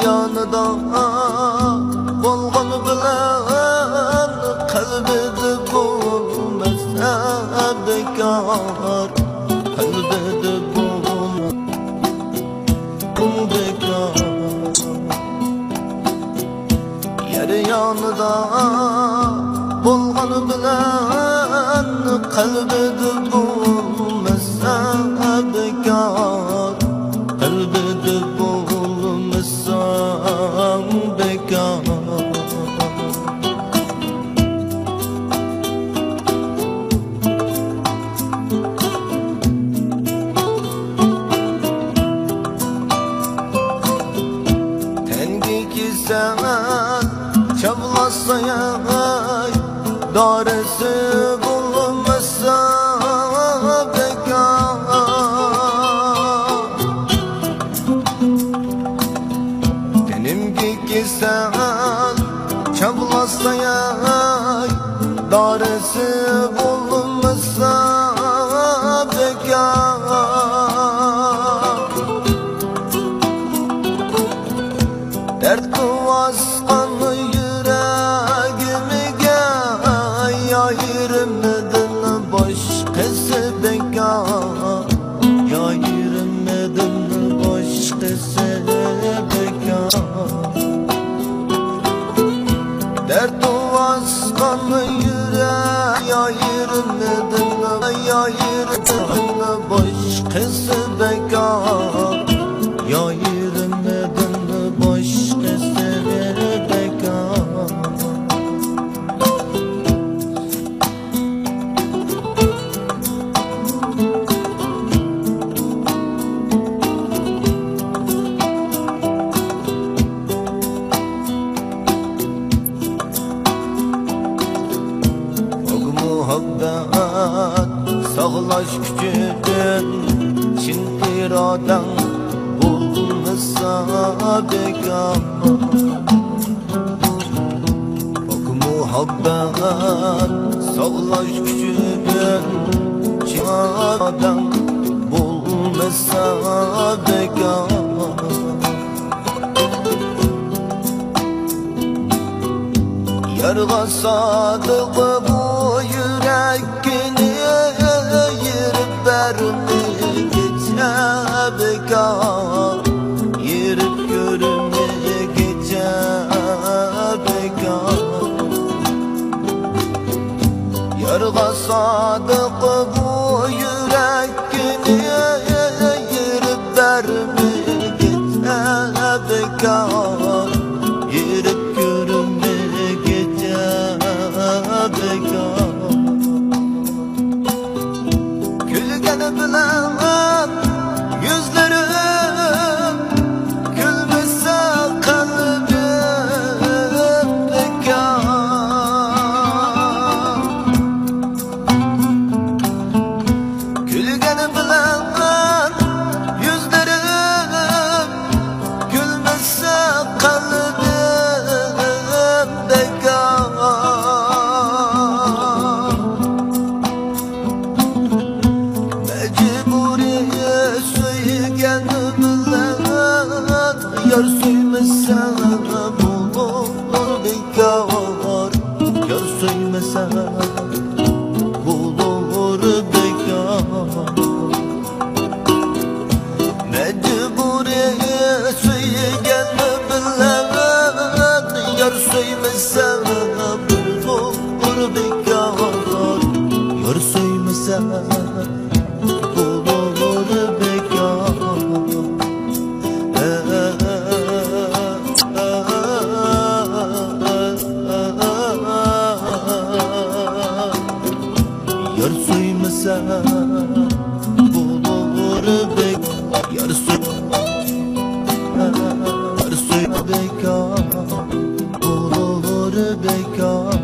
yonida bo'lgan bilan qalbida bo'lmasa bekor, qalbida bo'lmasa bekor. Yer yonida bo'lgan bilan qalbida bo'lmasa bekor, qalbida bo'lmasa bekor. Tengi kisen çablasa yay, daresi bulunmasa bekar. Tenimki kisen çablasa yay, daresi bulunmasa bekar. Dert kuvaskan yüreğimge yayırmadın başkası bekar, yayırmadın başkası bekar. Dert kuvaskan yüreğe yayırmadın başkası bekar, yayırmadın başkası bekar. Og muhabbet sağlaş küçüdün, Çin iradan bulmasa bekar. Og muhabbet sağlaş küçüdün, Çin iradan bulmasa bekar. Yarga sadık bu yüreğini yirip vermeyece bekar, yirip görmeyece bekar. Yarga sadık bu yüreğini yirip vermeyece bekar, yirip bekar. Gülgeni bilen yüzlerim, gülmese kalbim bekar. Gülgeni bilen yüzlerim, gülmese kalbim bekar. Yar söymese bulur bekar, yar söymese bulur bekar. Mecburiye söygen bilen, yar söymese bulur bekar, yar söymese bulur bekar. Yar söymese bulur bekar, yar söymese bekar, bulur bekar.